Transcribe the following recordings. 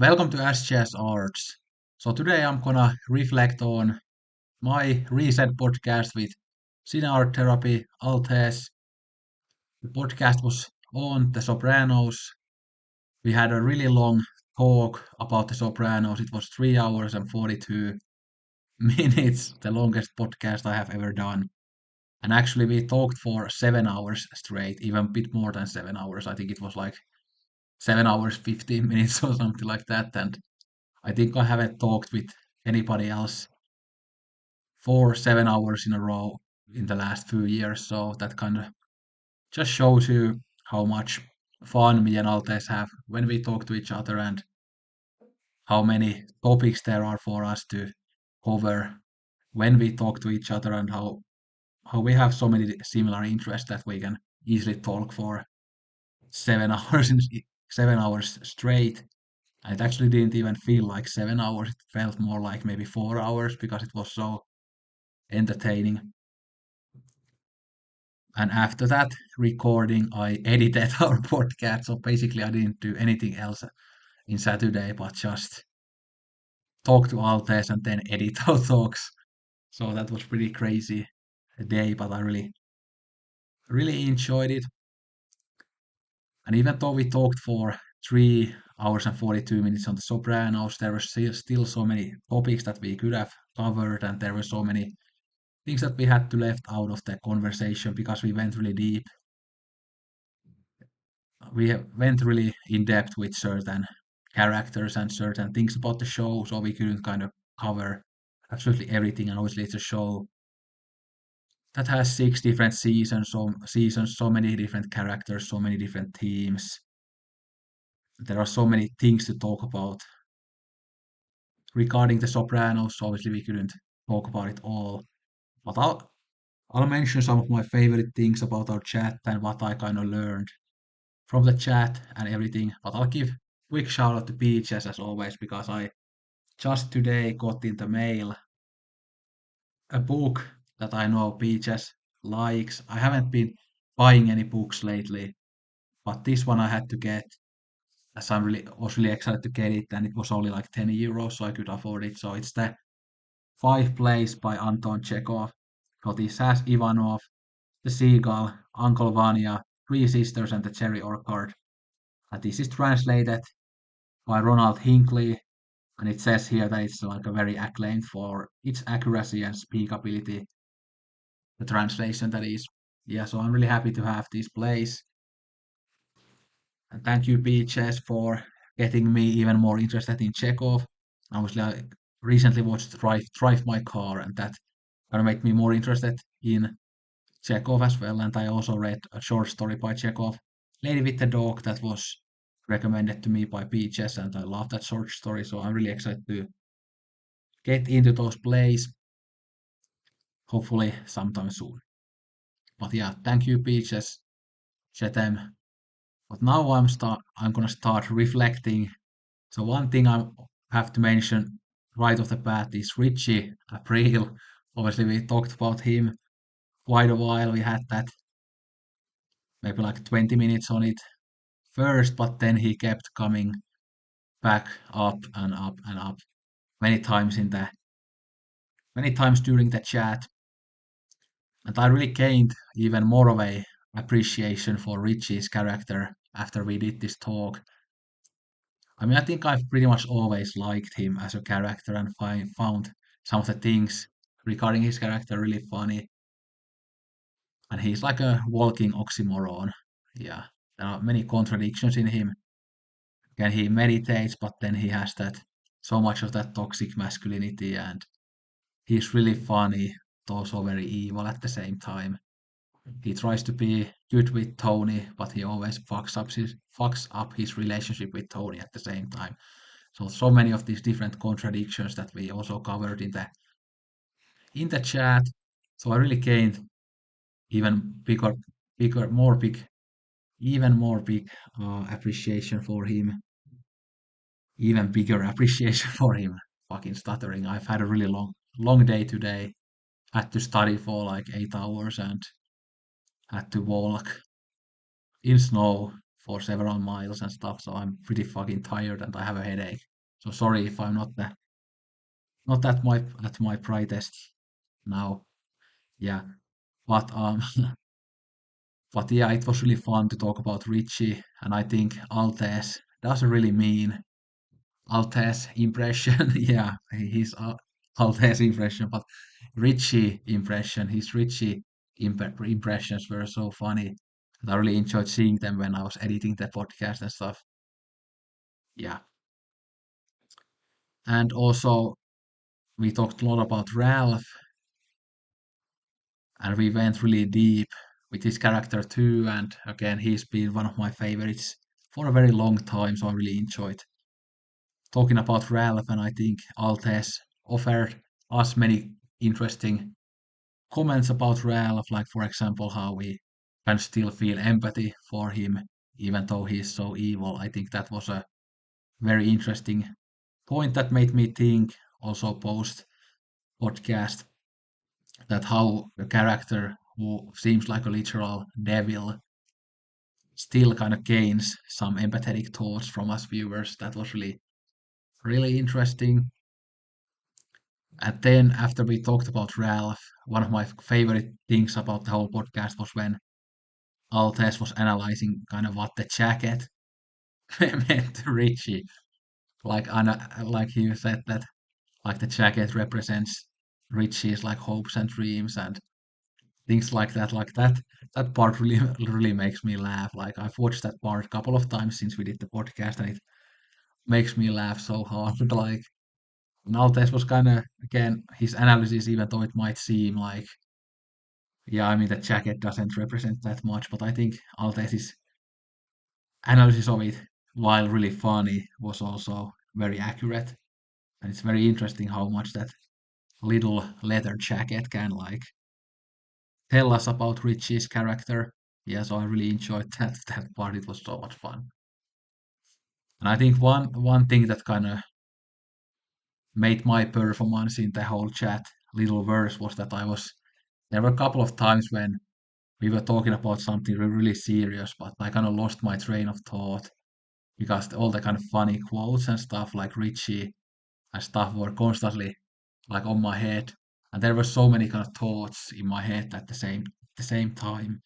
Welcome to SGS Arts. So today I'm gonna reflect on my recent podcast with Cine Art Therapy, Altes. The podcast was on The Sopranos. We had a really long talk about The Sopranos. It was 3 hours and 42 minutes, the longest podcast I have ever done. And actually we talked for 7 hours straight, even a bit more than 7 hours. I think it was like 7 hours 15 minutes or something like that. And I think I haven't talked with anybody else for 7 hours in a row in the last few years. So that kind of just shows you how much fun me and Altes have when we talk to each other and how many topics there are for us to cover when we talk to each other and how we have so many similar interests that we can easily talk for 7 hours 7 hours straight. And it actually didn't even feel like 7 hours. It felt more like maybe 4 hours because it was so entertaining. And after that recording, I edited our podcast. So basically, I didn't do anything else in Saturday but just talk to Altes and then edit our talks. So that was pretty crazy day, but I really enjoyed it. And even though we talked for 3 hours and 42 minutes on the Sopranos, there were still so many topics that we could have covered, and there were so many things that we had to left out of the conversation because we went really deep. Went really in depth with certain characters and certain things about the show, so we couldn't kind of cover absolutely everything. And obviously, it's a show that has 6 different seasons, so many different characters, so many different themes. There are so many things to talk about regarding the Sopranos. So obviously, we couldn't talk about it all, but I'll mention some of my favorite things about our chat and what I kind of learned from the chat and everything. But I'll give quick shout out to Peaches as always because I just today got in the mail a book that I know Peaches likes. I haven't been buying any books lately, but this one I had to get as was really excited to get it, and it was only like 10 euros, so I could afford it. So it's the Five Plays by Anton Chekhov. So this has Ivanov, the Seagull, Uncle Vanya, Three Sisters, and the Cherry Orchard. And this is translated by Ronald Hinckley, and it says here that it's like a very acclaimed for its accuracy and speakability. The translation that is, yeah. So I'm really happy to have this place, and thank you, Peaches, for getting me even more interested in Chekhov. Obviously, I recently watched Drive My Car, and that kind of made me more interested in Chekhov as well. And I also read a short story by Chekhov, Lady with the Dog, that was recommended to me by Peaches, and I love that short story. So I'm really excited to get into those plays, hopefully sometime soon. But yeah, thank you, Peaches, Chetem. But now I'm gonna start reflecting. So one thing I have to mention right off the bat is Richie April. Obviously, we talked about him quite a while. We had that maybe like 20 minutes on it first, but then he kept coming back up and up and up many times many times during the chat. And I really gained even more of a appreciation for Richie's character after we did this talk. I mean, I think I've pretty much always liked him as a character and found some of the things regarding his character really funny. And he's like a walking oxymoron. Yeah, there are many contradictions in him. Again, he meditates, but then he has that so much of that toxic masculinity, and he's really funny, but also very evil at the same time. He tries to be good with Tony, but he always fucks up his relationship with Tony at the same time. So many of these different contradictions that we also covered in the chat. So I really gained even bigger, more big, even more big appreciation for him, even bigger appreciation for him. Fucking stuttering. I've had a really long day today. Had to study for like 8 hours and had to walk in snow for several miles and stuff. So I'm pretty fucking tired and I have a headache. So sorry if I'm not at my brightest now. Yeah, but but yeah, it was really fun to talk about Richie, and I think Altes doesn't really mean Altes impression. Yeah, his Altes impression, but Richie impression, his Richie impressions were so funny. And I really enjoyed seeing them when I was editing the podcast and stuff. Yeah, and also we talked a lot about Ralph, and we went really deep with his character too. And again, he's been one of my favorites for a very long time, so I really enjoyed talking about Ralph. And I think Altes offered us many interesting comments about Ralph, like for example, how we can still feel empathy for him, even though he's so evil. I think that was a very interesting point that made me think also post podcast that how a character who seems like a literal devil still kind of gains some empathetic thoughts from us viewers. That was really interesting. And then after we talked about Ralph, one of my favorite things about the whole podcast was when Altes was analyzing kind of what the jacket meant to Richie. Like he said that like the jacket represents Richie's like hopes and dreams and things like that. Like that part really makes me laugh. Like I've watched that part a couple of times since we did the podcast, and it makes me laugh so hard. Like Altes was kind of again his analysis, even though it might seem like yeah, I mean the jacket doesn't represent that much, but I think Altes's analysis of it, while really funny, was also very accurate. And it's very interesting how much that little leather jacket can like tell us about Richie's character. Yeah, so I really enjoyed that part. It was so much fun. And I think one thing that kind of made my performance in the whole chat a little worse was that there were a couple of times when we were talking about something really serious, but I kind of lost my train of thought because all the kind of funny quotes and stuff like Richie and stuff were constantly like on my head, and there were so many kind of thoughts in my head at the same time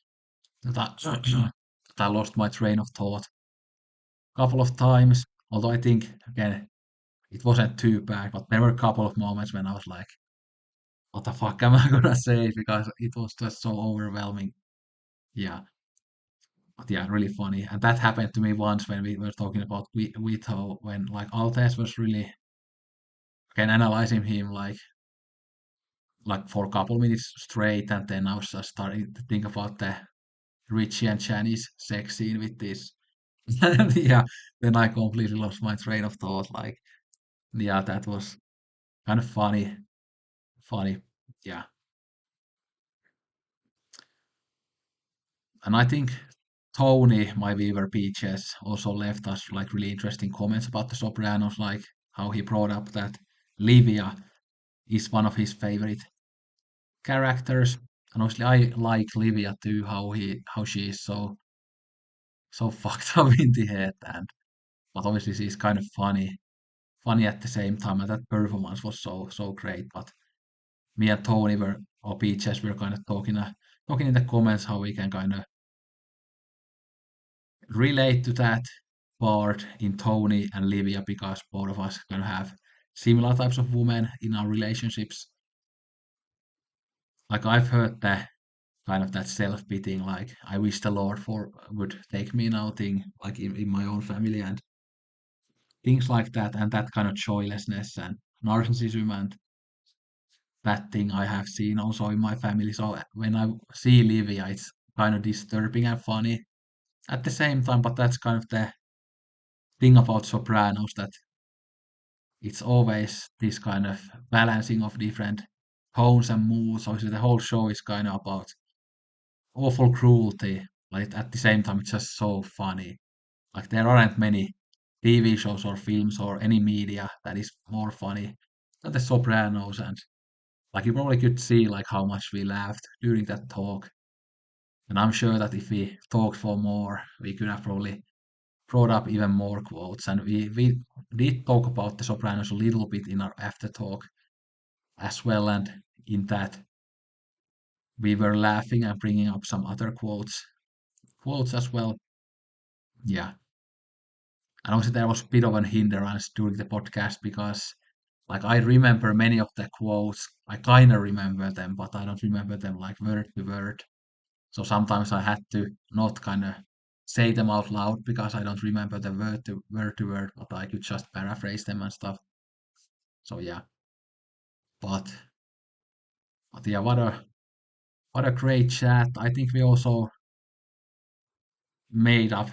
that that I lost my train of thought a couple of times. Although I think again it wasn't too bad, but there were a couple of moments when I was like, "What the fuck am I gonna say?" Because it was just so overwhelming. Yeah, but yeah, really funny. And that happened to me once when we were talking about Vito, when like Altes was really again analyzing him like for a couple minutes straight, and then I was just starting to think about the Richie and Janice sex scene with this. And yeah, then I completely lost my train of thought. Like, yeah, that was kind of funny. Yeah, and I think Tony, my viewer Peaches, also left us like really interesting comments about the Sopranos, like how he brought up that Livia is one of his favorite characters, and obviously I like Livia too, how she is so fucked up in the head, and but obviously she's kind of funny at the same time, and that performance was so great. But me and Tony were or Peaches were kind of talking in the comments how we can kind of relate to that part in Tony and Livia because both of us kind of have similar types of women in our relationships. Like I've heard the kind of that self-pitying, like I wish the Lord for would take me now thing, like in my own family and things like that, and that kind of joylessness and narcissism and that thing I have seen also in my family. So when I see Livia, it's kind of disturbing and funny at the same time. But that's kind of the thing about Sopranos that it's always this kind of balancing of different tones and moods. So the whole show is kind of about awful cruelty. Like at the same time, it's just so funny. Like there aren't many TV shows or films or any media that is more funny than The Sopranos, and like you probably could see like how much we laughed during that talk. And I'm sure that if we talked for more, we could have brought up even more quotes, and we did talk about the Sopranos a little bit in our after talk as well, and in that we were laughing and bringing up some other quotes as well. Yeah, and also there was a bit of an hindrance during the podcast because like I remember many of the quotes, I kind of remember them, but I don't remember them like word to word. So sometimes I had to not kind of say them out loud because I don't remember the word to word, but I could just paraphrase them and stuff. So yeah, but but yeah, what a great chat. I think we also made up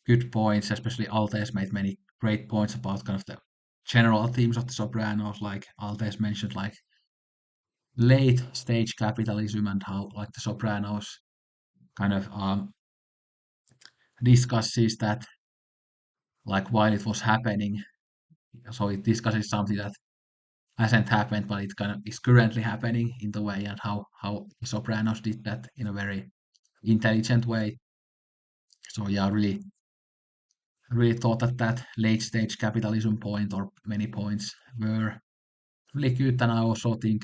good points, especially Altes made many great points about kind of the general themes of the Sopranos. Like Altes mentioned, like late stage capitalism and how like the Sopranos kind of discusses that like while it was happening. So it discusses something that hasn't happened, but it kind of is currently happening in the way and how the Sopranos did that in a very intelligent way. So yeah, really thought that that late stage capitalism point or many points were really good, and I also think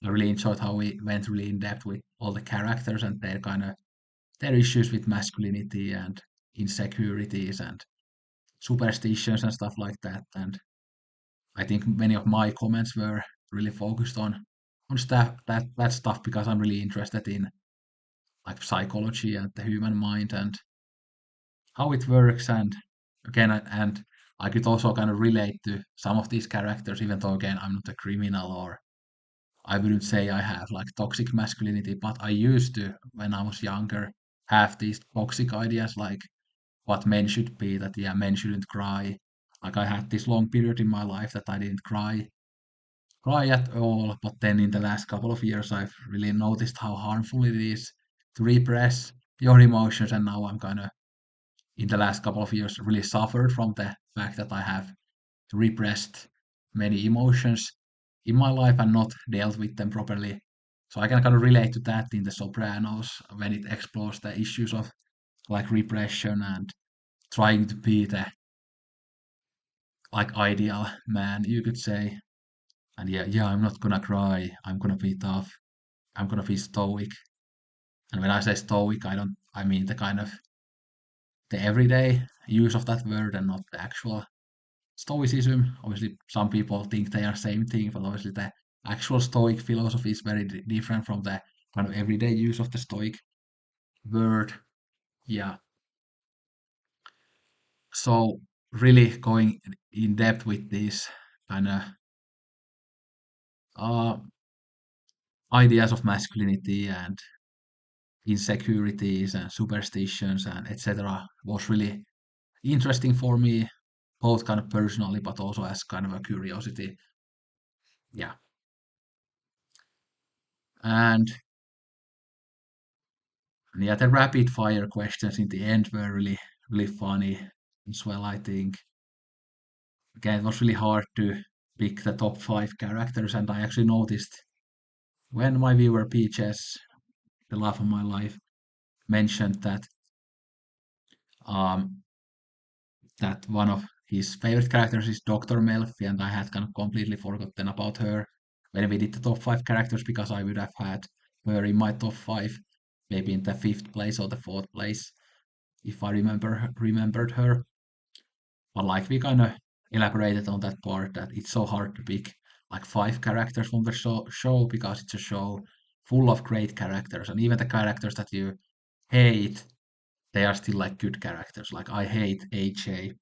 I really enjoyed how we went really in depth with all the characters and their kind of their issues with masculinity and insecurities and superstitions and stuff like that. And I think many of my comments were really focused on stuff that stuff because I'm really interested in like psychology and the human mind and how it works. And again, and I could also kind of relate to some of these characters, even though again I'm not a criminal or I wouldn't say I have like toxic masculinity, but I used to when I was younger have these toxic ideas like what men should be, that yeah, men shouldn't cry. Like I had this long period in my life that I didn't cry at all, but then in the last couple of years I've really noticed how harmful it is to repress your emotions, and now I'm kind of in the last couple of years really suffered from the fact that I have repressed many emotions in my life and not dealt with them properly. So I can kind of relate to that in The Sopranos when it explores the issues of like repression and trying to be the like ideal man, you could say. And yeah, I'm not gonna cry. I'm gonna be tough. I'm gonna be stoic. And when I say stoic, I mean the kind of the everyday use of that word and not the actual Stoicism. Obviously, some people think they are same thing, but obviously the actual Stoic philosophy is very different from the kind of everyday use of the Stoic word. Yeah. So really going in depth with these kind of uh, ideas of masculinity and insecurities and superstitions and etc. was really interesting for me, both kind of personally, but also as kind of a curiosity. Yeah. And yeah, the rapid fire questions in the end were really funny as well, I think. Again, it was really hard to pick the top five characters, and I actually noticed when my viewer Peaches, the love of my life, mentioned um that one of his favorite characters is Dr. Melfi, and I had kind of completely forgotten about her when we did the top five characters because I would have had her in my top five, maybe in the fifth place or the fourth place if I remembered her. But like we kind of elaborated on that part that it's so hard to pick like five characters from the show because it's a show full of great characters, and even the characters that you hate, they are still like good characters. Like I hate AJ.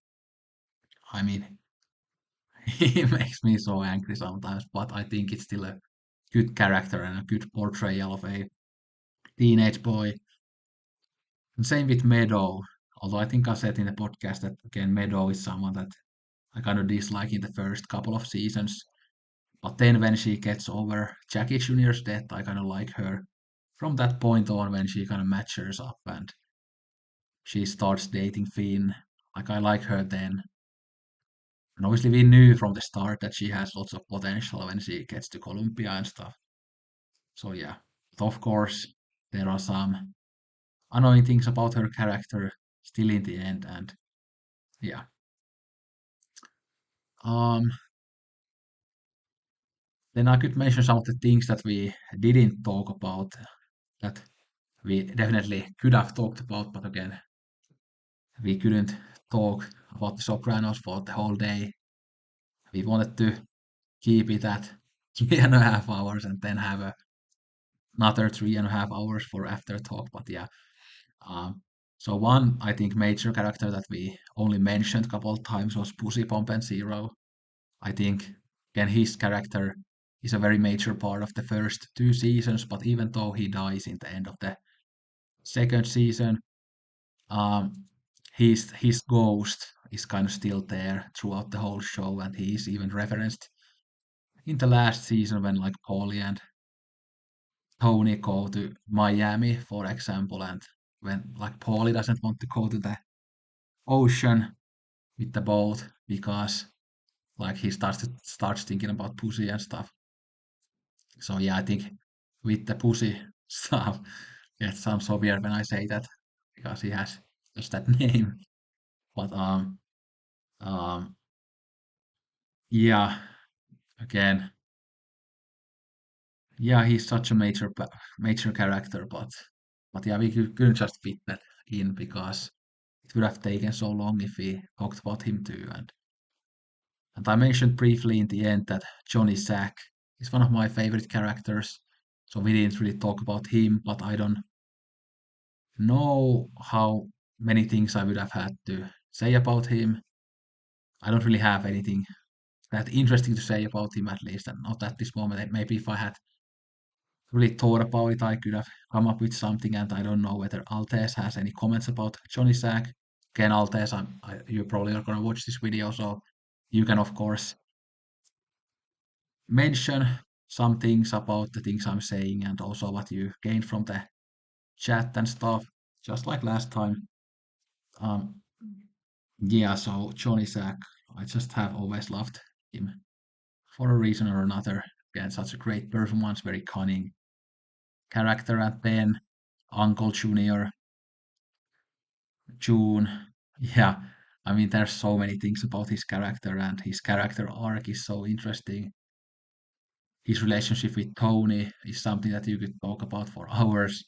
I mean, he makes me so angry sometimes, but I think it's still a good character and a good portrayal of a teenage boy. And same with Meadow. Although I think I said in the podcast that again Meadow is someone that I kind of dislike in the first couple of seasons. But then when she gets over Jackie Jr.'s death, I kind of like her. From that point on, when she kind of matures up and she starts dating Finn, like I like her then. And obviously we knew from the start that she has lots of potential when she gets to Columbia and stuff. So yeah, but of course there are some annoying things about her character still in the end, and Yeah. Um, then I could mention some of the things that we didn't talk about that we definitely could have talked about, but again, we couldn't talk about the Sopranos for the whole day. We wanted to keep it at 3.5 hours and then have another 3.5 hours for after talk. But yeah, um, so one I think major character that we only mentioned a couple of times was Pussy Pomp and Zero. I think again his character is a very major part of the first two seasons, but even though he dies in the end of the second season, um, his ghost is kind of still there throughout the whole show, and he is even referenced in the last season when like Paulie and Tony go to Miami, for example, and when like Paulie doesn't want to go to the ocean with the boat because like he starts thinking about pussy and stuff. So yeah, I think with the pussy stuff, it sounds so weird when I say that because he has just that name. But um yeah, again, yeah, he's such a major character, but yeah, we couldn't just fit that in because it would have taken so long if we talked about him too. And I mentioned briefly in the end that Johnny Sack is one of my favorite characters. So we didn't really talk about him, but I don't know how many things I would have had to say about him. I don't really have anything that interesting to say about him at least, and not at this moment. Maybe if I had really thought about it, I could have come up with something, and I don't know whether Altes has any comments about Johnny Sack. Again, Altes, you probably are gonna watch this video, so you can of course mention some things about the things I'm saying and also what you gained from the chat and stuff, just like last time. Um, yeah, so Johnny Sack, I just have always loved him for a reason or another. Again, such a great performance, very cunning character, and then Uncle Junior, June. Yeah, I mean, there's so many things about his character, and his character arc is so interesting. His relationship with Tony is something that you could talk about for hours.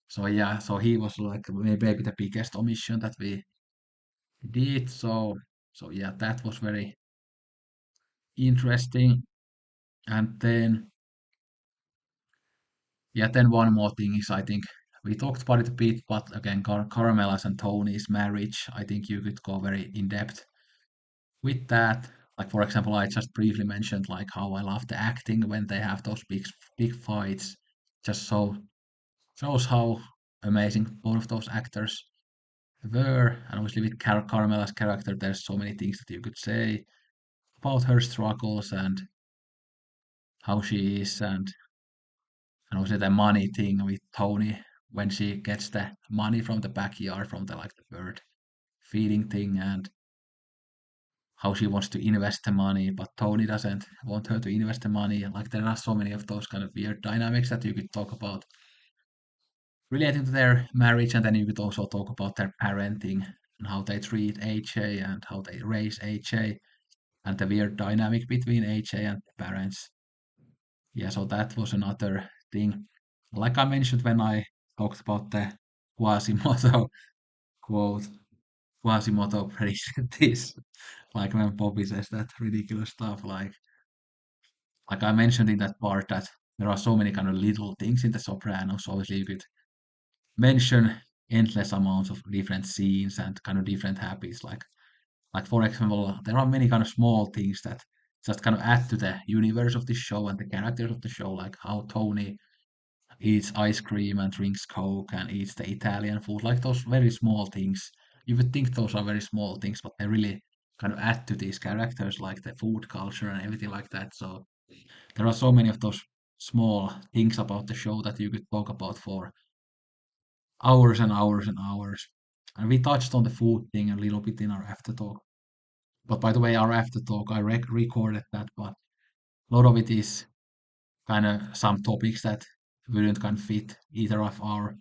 So yeah, so he was like maybe the biggest omission that we did. So yeah, that was very interesting. And then yeah, then one more thing is I think we talked about it a bit, but again, Caramella's and Tony's marriage, I think you could go very in depth with that. Like for example, I just briefly mentioned like how I love the acting when they have those big fights. Just so shows how amazing both of those actors were. And obviously with Caramella's character, there's so many things that you could say about her struggles and how she is, and obviously the money thing with Tony when she gets the money from the backyard from the like the bird feeding thing, and how she wants to invest the money, but Tony doesn't want her to invest the money. Like there are so many of those kind of weird dynamics that you could talk about relating to their marriage, and then you could also talk about their parenting and how they treat AJ and how they raise AJ and the weird dynamic between AJ and the parents. Yeah, so that was another thing. Like I mentioned when I talked about the Quasimodo quote, Quasimodo predicted this. Like when Bobby says that ridiculous stuff, like I mentioned in that part that there are so many kind of little things in the Sopranos. Obviously, you could mention endless amounts of different scenes and kind of different habits. Like for example, there are many kind of small things that just kind of add to the universe of the show and the characters of the show, like how Tony eats ice cream and drinks Coke and eats the Italian food, like those very small things. You would think those are very small things, but they really kind of add to these characters, like the food culture and everything like that. So there are so many of those small things about the show that you could talk about for hours and hours and hours. And we touched on the food thing a little bit in our after talk. But by the way, our after talk, I recorded that, but a lot of it is kind of some topics that wouldn't kind of fit either of our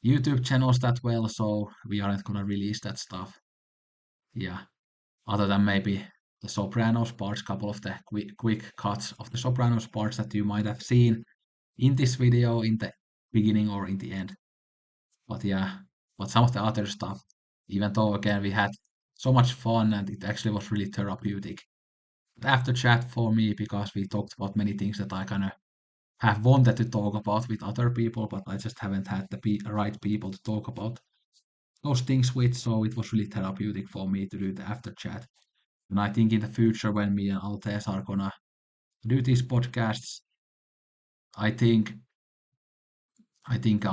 YouTube channels that well, so we aren't gonna release that stuff Yeah, other than maybe the Sopranos parts, couple of the quick cuts of the Sopranos parts that you might have seen in this video in the beginning or in the end. But yeah, but some of the other stuff, even though again we had so much fun and it actually was really therapeutic. The after chat for me, because we talked about many things that I kind of have wanted to talk about with other people, but I just haven't had the right people to talk about those things with. So it was really therapeutic for me to do the after chat. And I think in the future, when me and Altes are gonna do these podcasts, I think I think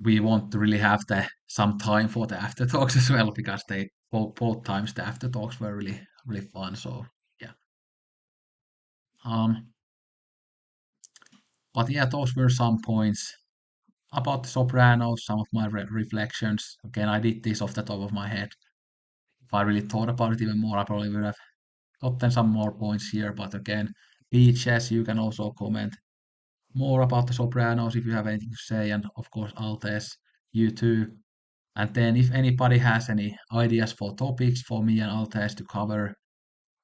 we want to really have the some time for the after talks as well because they both times the after talks were really fun. So yeah. Um, but yeah, those were some points about the Sopranos, some of my reflections. Again, I did this off the top of my head. If I really thought about it even more, I probably would have gotten some more points here. But again, Peaches, you can also comment more about the Sopranos if you have anything to say, and of course, Altes, you too. And then, if anybody has any ideas for topics for me and Altes to cover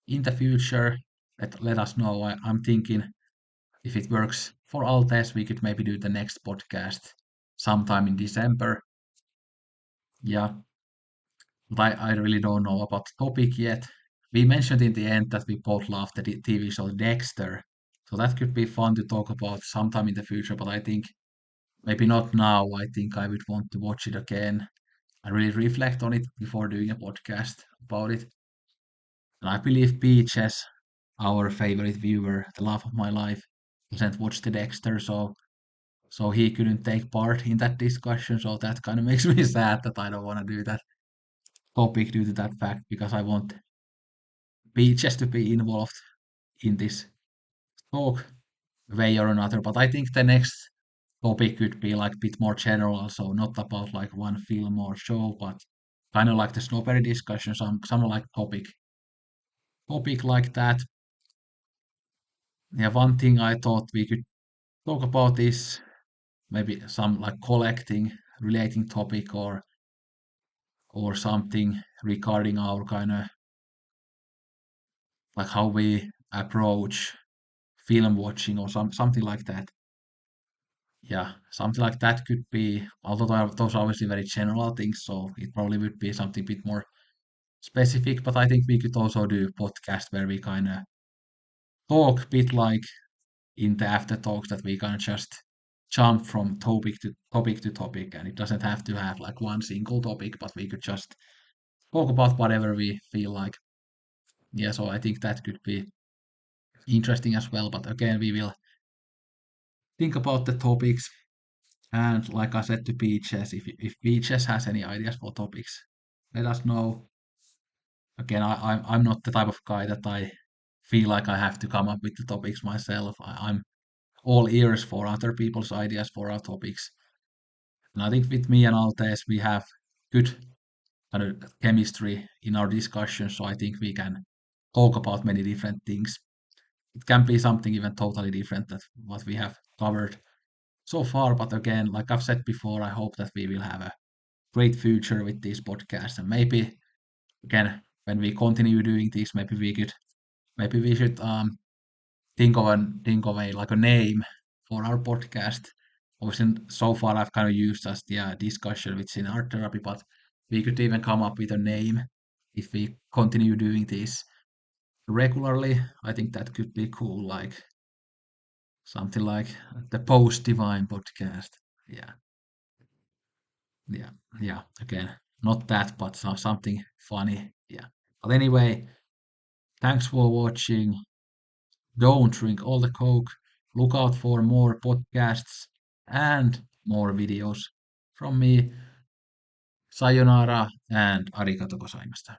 in the future, let us know. I'm thinking if it works for Altes, we could maybe do the next podcast sometime in December. Yeah, but I really don't know about the topic yet. We mentioned in the end that we both love the TV show Dexter, so that could be fun to talk about sometime in the future. But I think maybe not now. I think I would want to watch it again and really reflect on it before doing a podcast about it. And I believe Peaches, our favorite viewer, the love of my life, doesn't watch the Dexter, so he couldn't take part in that discussion. So that kind of makes me sad that I don't want to do that topic due to that fact because I want Peaches to be involved in this talk way or another. But I think the next topic could be like a bit more general, so not about like one film or show, but kind of like the snowberry discussion, some like topic like that. Yeah, one thing I thought we could talk about is maybe some like collecting relating topic or something regarding our kind of like how we approach film watching or something like that. Yeah, something like that could be, although those are obviously very general things, so it probably would be something a bit more specific, but I think we could also do podcast where we kind of talk a bit like in the after talks that we kind of just jump from topic to topic, and it doesn't have to have like one single topic, but we could just talk about whatever we feel like. Yeah, so I think that could be interesting as well. But again, we will think about the topics. And like I said to Peaches, if Peaches has any ideas for topics, let us know. Again, I'm not the type of guy that I feel like I have to come up with the topics myself. I'm all ears for other people's ideas for our topics. And I think with me and Altes, we have good kind of chemistry in our discussion. So I think we can talk about many different things. It can be something even totally different than what we have covered so far. But again, like I've said before, I hope that we will have a great future with these podcasts. And maybe again, when we continue doing this, maybe we should think of a like a name for our podcast. Obviously, so far I've kind of used as the discussion within art therapy, but we could even come up with a name if we continue doing this regularly. I think that could be cool, like something like the Post Divine podcast. Yeah, yeah, yeah. Again, not that, but something funny. Yeah. But anyway, thanks for watching. Don't drink all the Coke. Look out for more podcasts and more videos from me. Sayonara and arigato gozaimashita.